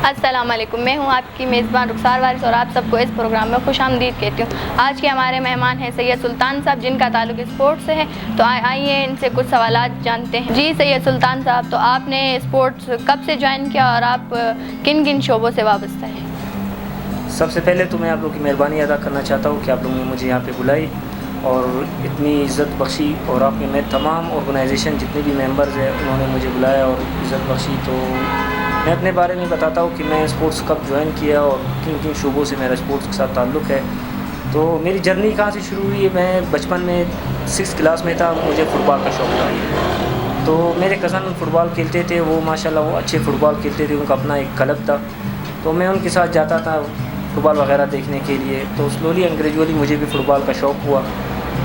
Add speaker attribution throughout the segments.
Speaker 1: अस्सलाम वालेकुम, मैं हूं आपकी मेज़बान रुखसार वारिस और आप सबको इस प्रोग्राम में खुशामदीद कहती हूं। आज के हमारे मेहमान हैं सैयद सुल्तान साहब, जिनका ताल्लुक स्पोर्ट्स से है। तो आइए इनसे कुछ सवालात जानते हैं। जी सैयद सुल्तान साहब, तो आपने स्पोर्ट्स कब से ज्वाइन किया और आप किन किन शोबों से वाबस्ता हैं?
Speaker 2: सबसे पहले तो मैं आप लोग की मेहरबानी अदा करना चाहता हूँ कि आप लोगों ने मुझे यहाँ पे बुलाई और इतनी इज़्ज़त बख्शी, और आपके मैं तमाम ऑर्गेनाइजेशन जितने भी मेंबर्स हैं उन्होंने मुझे बुलाया और इज़्ज़त बख्शी। तो मैं अपने बारे में बताता हूँ कि मैं स्पोर्ट्स कब ज्वाइन किया और किन किन शोबों से मेरा स्पोर्ट्स के साथ ताल्लुक़ है। तो मेरी जर्नी कहाँ से शुरू हुई है, मैं बचपन में 6th क्लास में था, मुझे फ़ुटबॉल का शौक़ था। तो मेरे कज़न फ़ुटबॉल खेलते थे, वो माशाल्लाह वो अच्छे फ़ुटबॉल खेलते थे, उनका अपना एक क्लब था। तो मैं उनके साथ जाता था फ़ुटबॉल वगैरह देखने के लिए। तो स्लोली एंड ग्रेजुअली मुझे भी फ़ुटबॉल का शौक़ हुआ।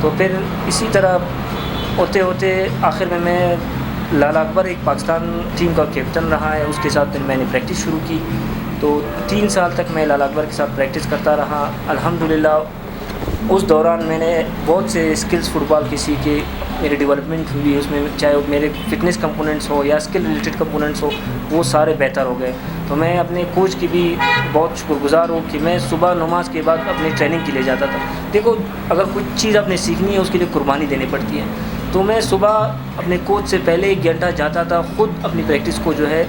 Speaker 2: तो फिर इसी तरह होते होते आखिर में मैं लाला अकबर एक पाकिस्तान टीम का कैप्टन रहा है, उसके साथ फिर मैंने प्रैक्टिस शुरू की। तो 3 साल तक मैं लाला अकबर के साथ प्रैक्टिस करता रहा। अल्हम्दुलिल्लाह उस दौरान मैंने बहुत से स्किल्स फ़ुटबॉल के सीखे, मेरी डेवलपमेंट हुई उसमें, चाहे वो मेरे फिटनेस कंपोनेंट्स हो या स्किल रिलेटेड कंपोनेंट्स हो, वो सारे बेहतर हो गए। तो मैं अपने कोच की भी बहुत शुक्रगुज़ार हूँ कि मैं सुबह नमाज के बाद अपनी ट्रेनिंग के लिए जाता था। देखो, अगर कुछ चीज़ आपने सीखनी है उसके लिए कुर्बानी देनी पड़ती है। तो मैं सुबह अपने कोच से पहले 1 घंटा जाता था, ख़ुद अपनी प्रैक्टिस को जो है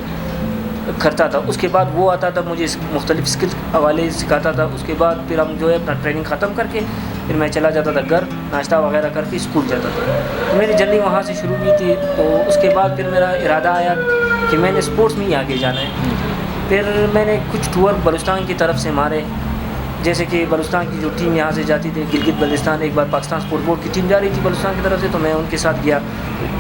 Speaker 2: करता था। उसके बाद वो आता था, मुझे मुख्तलिफ़ स्किल्स हवाले सिखाता था। उसके बाद फिर हम जो है अपना ट्रेनिंग ख़त्म करके फिर मैं चला जाता था घर, नाश्ता वगैरह करके स्कूल जाता था। तो मेरी जर्नी वहाँ से शुरू हुई थी। तो उसके बाद फिर मेरा इरादा आया कि मैंने स्पोर्ट्स में ही आगे जाना है। फिर मैंने कुछ टूर बलूचिस्तान की तरफ से मारे, जैसे कि बलूचिस्तान की जो टीम यहाँ से जाती थी, गिलगित बल्तिस्तान, एक बार पाकिस्तान स्पोर्ट्स बोर्ड की टीम जा रही थी बलूचिस्तान की तरफ से, तो मैं उनके साथ गया।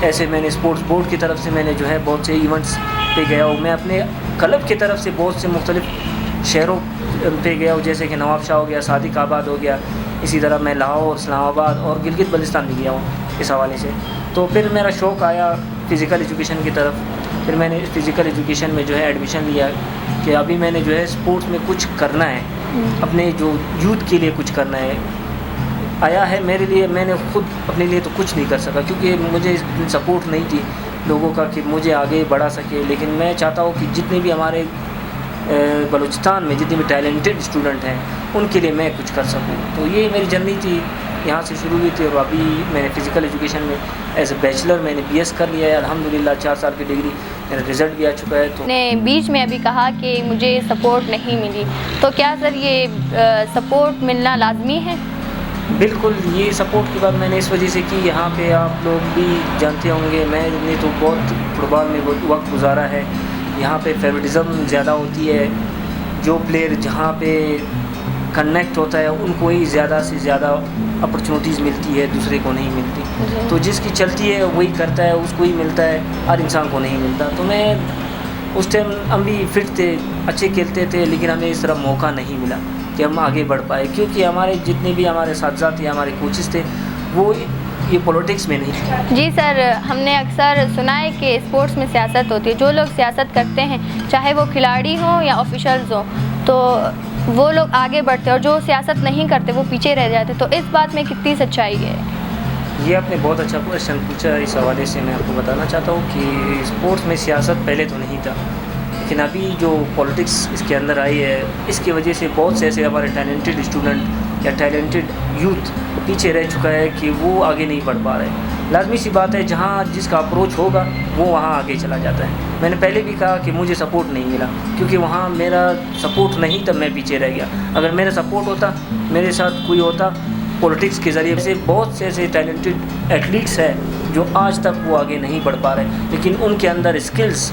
Speaker 2: ऐसे मैंने स्पोर्ट्स बोर्ड की तरफ से मैंने जो है बहुत से इवेंट्स पे गया हूँ। मैं अपने क्लब की तरफ से बहुत से मुख्तलिफ़ शहरों पे गया हूँ, जैसे कि नवाबशाह हो गया, सादिक़ाबाद हो गया, इसी तरह मैं लाहौर, इस्लामाबाद और गिलगित बल्तिस्तान भी गया हूँ इस हवाले से। तो फिर मेरा शौक़ आया फ़िज़िकल एजुकेशन की तरफ। फिर मैंने फ़िज़िकल एजुकेशन में जो है एडमिशन लिया कि अभी मैंने जो है स्पोर्ट्स में कुछ करना है, अपने जो यूथ के लिए कुछ करना है। आया है मेरे लिए, मैंने ख़ुद अपने लिए तो कुछ नहीं कर सका क्योंकि मुझे सपोर्ट नहीं थी लोगों का कि मुझे आगे बढ़ा सके। लेकिन मैं चाहता हूँ कि जितने भी हमारे बलूचिस्तान में जितने भी टैलेंटेड स्टूडेंट हैं उनके लिए मैं कुछ कर सकूँ। तो ये मेरी जर्नी थी, यहाँ से शुरू हुई थी। और अभी मैंने फ़िज़िकल एजुकेशन में एज ए बैचलर मैंने BS कर लिया है अल्हम्दुलिल्लाह। 4 साल की डिग्री, मेरा रिज़ल्ट भी आ चुका है। तो
Speaker 1: ने बीच में अभी कहा कि मुझे सपोर्ट नहीं मिली, तो क्या सर ये सपोर्ट मिलना लाजमी है?
Speaker 2: बिल्कुल, ये सपोर्ट की बात मैंने इस वजह से की, यहाँ पे आप लोग भी जानते होंगे, मैंने तो बहुत फुटबॉल में वक्त गुजारा है। यहाँ पे फेवरेटिज़म ज़्यादा होती है, जो प्लेयर जहाँ पे कनेक्ट होता है उनको ही ज़्यादा से ज़्यादा अपॉर्चुनिटीज़ मिलती है, दूसरे को नहीं मिलती। तो जिसकी चलती है वही करता है, उसको ही मिलता है, हर इंसान को नहीं मिलता। तो मैं उस टाइम हम भी फिट थे, अच्छे खेलते थे, लेकिन हमें इस तरह मौका नहीं मिला कि हम आगे बढ़ पाए, क्योंकि हमारे जितने भी हमारे साथी थे, हमारे कोचेस थे, वो ये पॉलिटिक्स में नहीं।
Speaker 1: जी सर, हमने अक्सर सुना है कि स्पोर्ट्स में सियासत होती है। जो लोग सियासत करते हैं, चाहे वो खिलाड़ी हों या ऑफिशल्स हों, तो वो लोग आगे बढ़ते हैं और जो सियासत नहीं करते वो पीछे रह जाते। तो इस बात में कितनी सच्चाई है?
Speaker 2: ये आपने बहुत अच्छा क्वेश्चन पूछा। इस हवाले से मैं आपको बताना चाहता हूँ कि स्पोर्ट्स में सियासत पहले तो नहीं था, लेकिन अभी जो पॉलिटिक्स इसके अंदर आई है, इसकी वजह से बहुत से ऐसे हमारे टैलेंटेड स्टूडेंट या टैलेंटेड यूथ पीछे रह चुका है कि वो आगे नहीं बढ़ पा रहे। लाजमी सी बात है, जहाँ जिसका अप्रोच होगा वो वहाँ आगे चला जाता है। मैंने पहले भी कहा कि मुझे सपोर्ट नहीं मिला क्योंकि वहाँ मेरा सपोर्ट नहीं, तब मैं पीछे रह गया। अगर मेरा सपोर्ट होता, मेरे साथ कोई होता, पॉलिटिक्स के ज़रिए से बहुत से ऐसे टैलेंटेड एथलीट्स हैं जो आज तक वो आगे नहीं बढ़ पा रहे, लेकिन उनके अंदर स्किल्स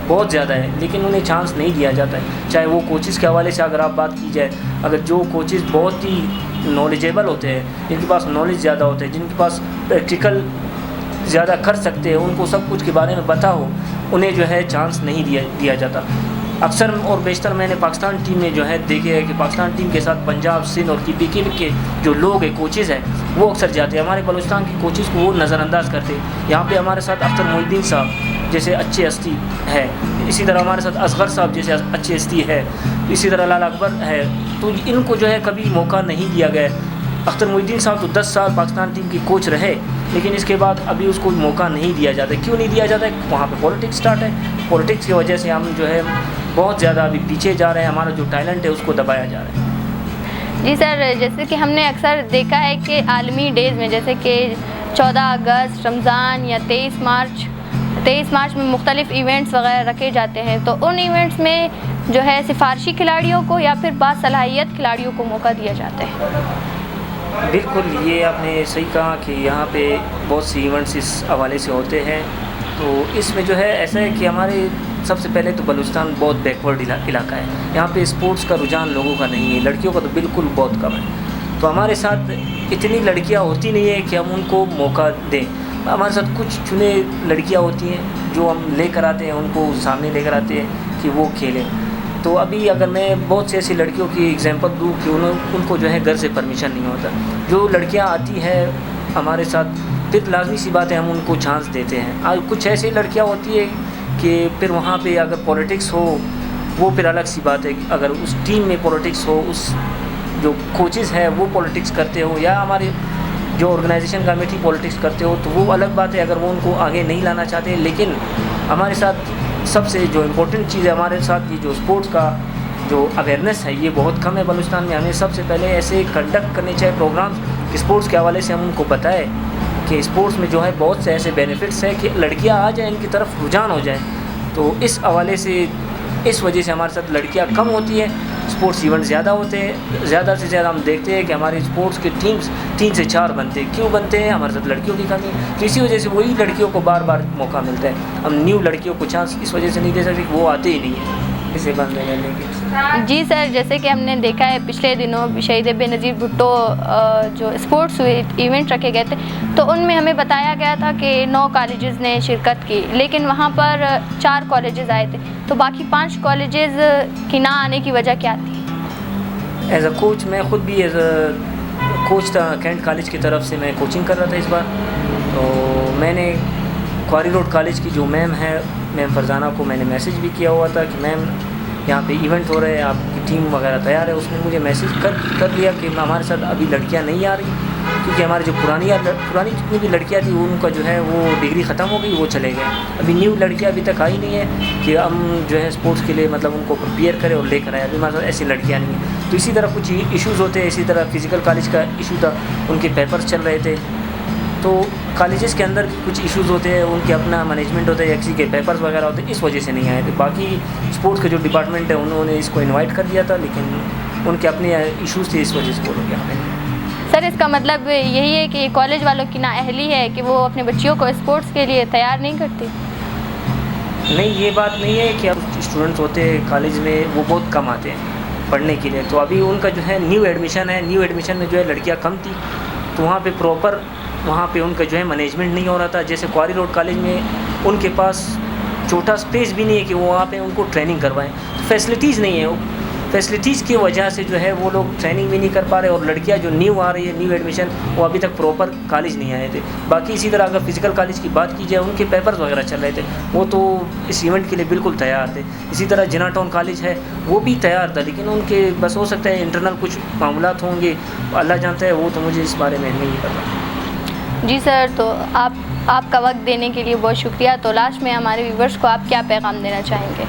Speaker 2: बहुत ज़्यादा है, लेकिन उन्हें चांस नहीं दिया जाता है। चाहे वो कोचेस के हवाले से अगर आप बात की जाए, अगर जो कोचेस बहुत ही नॉलेजेबल होते हैं, जिनके पास नॉलेज ज़्यादा होते हैं, जिनके पास प्रैक्टिकल ज़्यादा कर सकते हैं, उनको सब कुछ के बारे में पता हो, उन्हें जो है चांस नहीं दिया जाता। अक्सर और बेशतर मैंने पाकिस्तान टीम में जो है देखे है कि पाकिस्तान टीम के साथ पंजाब, सिंध और KPK के जो लोग हैं, कोचेज़ हैं, वो अक्सर जाते हैं। हमारे बलूचिस्तान के कोचेज़ को वो नज़रअंदाज करते हैं। यहाँ पे हमारे साथ अख्तर मोहिउद्दीन साहब जैसे अच्छे हस्ती है, इसी तरह हमारे साथ असगर साहब जैसे अच्छी हस्ती है, इसी तरह लाला अकबर है। तो इनको जो है कभी मौका नहीं दिया गया। अख्तर मोहिउद्दीन साहब तो 10 साल पाकिस्तान टीम की कोच रहे, लेकिन इसके बाद अभी उसको मौका नहीं दिया जाता। क्यों नहीं दिया जाता है? वहाँ पे पॉलिटिक्स स्टार्ट है। पॉलिटिक्स की वजह से हम जो है बहुत ज़्यादा अभी पीछे जा रहे हैं, हमारा जो टैलेंट है उसको दबाया जा रहा है।
Speaker 1: जी सर, जैसे कि हमने अक्सर देखा है कि आलमी डेज़ में जैसे कि 14 अगस्त, रमज़ान या 23 मार्च में मुख्तलिफ़ इवेंट्स वगैरह रखे जाते हैं, तो उन इवेंट्स में जो है सिफारशी खिलाड़ियों को या फिर बासलाहियत खिलाड़ियों को मौका दिया जाता है।
Speaker 2: बिल्कुल, ये आपने सही कहा कि यहाँ पे बहुत सी इवेंट्स इस हवाले से होते हैं। तो इसमें जो है ऐसा है कि हमारे सबसे पहले तो बलूचिस्तान बहुत बैकवर्ड इलाका है। यहाँ पे स्पोर्ट्स का रुझान लोगों का नहीं है, लड़कियों का तो बिल्कुल बहुत कम है। तो हमारे साथ इतनी लड़कियाँ होती नहीं है कि हम उनको मौका दें। हमारे साथ कुछ चुने लड़कियाँ होती हैं जो हम लेकर आते हैं, उनको सामने लेकर आते हैं कि वो खेलें। तो अभी अगर मैं बहुत सी ऐसी लड़कियों की एग्जांपल दूँ कि उनको जो है घर से परमिशन नहीं होता। जो लड़कियाँ आती हैं हमारे साथ, फिर लाजमी सी बात है हम उनको चांस देते हैं। और कुछ ऐसी लड़कियाँ होती है कि फिर वहाँ पे अगर पॉलिटिक्स हो, वो फिर अलग सी बात है। अगर उस टीम में पॉलिटिक्स हो, उस जो कोचेज़ हैं वो पॉलिटिक्स करते हो, या हमारे जो ऑर्गेनाइजेशन कमेटी पॉलिटिक्स करते हो, तो वो अलग बात है अगर वो उनको आगे नहीं लाना चाहते। लेकिन हमारे साथ सबसे जो इम्पोर्टेंट चीज़ है, हमारे साथ ये जो स्पोर्ट्स का जो अवेयरनेस है ये बहुत कम है बलूचिस्तान में। हमें सबसे पहले ऐसे कंडक्ट करने चाहिए प्रोग्राम्स कि स्पोर्ट्स के हवाले से हम उनको बताएं कि स्पोर्ट्स में जो है बहुत से ऐसे बेनिफिट्स हैं कि लड़कियां आ जाएं, इनकी तरफ रुझान हो जाए। तो इस हवाले से, इस वजह से हमारे साथ लड़कियां कम होती हैं, स्पोर्ट्स इवेंट ज़्यादा होते हैं। ज़्यादा से ज़्यादा हम देखते हैं कि हमारे स्पोर्ट्स के टीम्स 3 से 4 बनते हैं। क्यों बनते हैं? हमारे साथ लड़कियों की कमी है। तो इसी वजह से वही लड़कियों को बार बार मौका मिलता है। हम न्यू लड़कियों को चांस इस वजह से नहीं दे सकते कि वो आते ही नहीं है इसे बंद करने के।
Speaker 1: जी सर, जैसे कि हमने देखा है पिछले दिनों शहीद बेनज़ीर भुट्टो जो स्पोर्ट्स इवेंट रखे गए थे, तो उनमें हमें बताया गया था कि 9 कॉलेजेस ने शिरकत की, लेकिन वहाँ पर 4 कॉलेजेस आए थे। तो बाकी 5 कॉलेजेस की ना आने की वजह क्या थी?
Speaker 2: एज अ कोच, मैं ख़ुद भी एज अ कोच था, कैंट कॉलेज की तरफ से मैं कोचिंग कर रहा था इस बार। तो मैंने क्वारी रोड कॉलेज की जो मैम है, मैम फरजाना को मैंने मैसेज भी किया हुआ था कि मैम यहाँ पे इवेंट हो रहे हैं, आपकी टीम वगैरह तैयार है। उसने मुझे मैसेज कर दिया कि हमारे साथ अभी लड़कियाँ नहीं आ रही, क्योंकि हमारी जो पुरानी जितनी भी लड़कियाँ थी उनका जो है वो डिग्री ख़त्म हो गई, वो चले गए। अभी न्यू लड़कियाँ अभी तक आई नहीं है कि हम जो है स्पोर्ट्स के लिए मतलब उनको प्रिपेयर करें और लेकर आए। अभी हमारे साथ ऐसी लड़कियाँ नहीं हैं। तो इसी तरह कुछ इशूज़ होते हैं। इसी तरह फ़िज़िकल कॉलेज का इशू था, उनके पेपर्स चल रहे थे। तो कॉलेजेस के अंदर कुछ इश्यूज़ होते हैं, उनके अपना मैनेजमेंट होता है या किसी के पेपर्स वगैरह होते हैं, इस वजह से नहीं आए थे। बाकी स्पोर्ट्स का जो डिपार्टमेंट है उन्होंने इसको इनवाइट कर दिया था, लेकिन उनके अपने इश्यूज़ थे, इस वजह से बोलोगे हमें।
Speaker 1: सर, इसका मतलब यही है कि कॉलेज वालों की नाअहली है कि वो अपने बच्चियों को स्पोर्ट्स के लिए तैयार नहीं करती?
Speaker 2: नहीं, ये बात नहीं है कि अब स्टूडेंट्स होते हैं कॉलेज में वो बहुत कम आते हैं पढ़ने के लिए। तो अभी उनका जो है न्यू एडमिशन है, न्यू एडमिशन में जो है लड़कियाँ कम थी, तो वहाँ पे प्रॉपर उनका जो है मैनेजमेंट नहीं हो रहा था। जैसे क्वारी रोड कॉलेज में उनके पास छोटा स्पेस भी नहीं है कि वो वहाँ पे उनको ट्रेनिंग करवाएं। तो फैसिलिटीज़ नहीं है, फैसिलिटीज़ की वजह से जो है वो लोग ट्रेनिंग भी नहीं कर पा रहे। और लड़कियाँ जो न्यू आ रही है, न्यू एडमिशन, वो अभी तक प्रॉपर कॉलेज नहीं आए थे। बाकी इसी तरह अगर फिज़िकल कॉलेज की बात की जाए, उनके पेपर्स वगैरह चल रहे थे, वो तो इस इवेंट के लिए बिल्कुल तैयार थे। इसी तरह जिना टाउन कॉलेज है, वो भी तैयार था, लेकिन उनके बस हो सकता है इंटरनल कुछ मामलात होंगे, अल्लाह जानता है, वो तो मुझे इस बारे में नहीं पता।
Speaker 1: जी सर, तो आपका वक्त देने के लिए बहुत शुक्रिया। तो लास्ट में हमारे व्यूवर्स को आप क्या पैगाम देना चाहेंगे?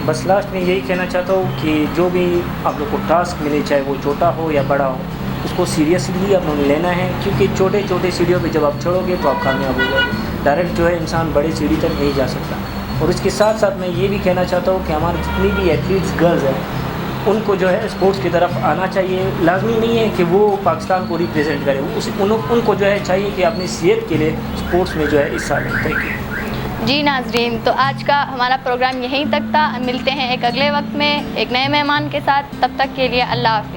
Speaker 2: बस लास्ट में यही कहना चाहता हूँ कि जो भी आप लोग को टास्क मिले, चाहे वो छोटा हो या बड़ा हो, उसको सीरियसली आप लोग लेना है, क्योंकि छोटे छोटे सीढ़ियों पे जब आप चढ़ोगे तो आप कामयाब हो जाओगे। डायरेक्ट जो है इंसान बड़ी सीढ़ी तक नहीं जा सकता। और इसके साथ साथ मैं ये भी कहना चाहता हूँ कि हमारे जितनी भी एथलीट्स गर्ल्स हैं, उनको जो है स्पोर्ट्स की तरफ आना चाहिए। लाजमी नहीं है कि वो पाकिस्तान को रिप्रेजेंट करें, उनको जो है चाहिए कि अपनी सेहत के लिए स्पोर्ट्स में जो है हिस्सा लें। Thank you.
Speaker 1: जी नाजरीन, तो आज का हमारा प्रोग्राम यहीं तक था। मिलते हैं एक अगले वक्त में एक नए मेहमान के साथ। तब तक के लिए अल्लाह हाफ़िज़।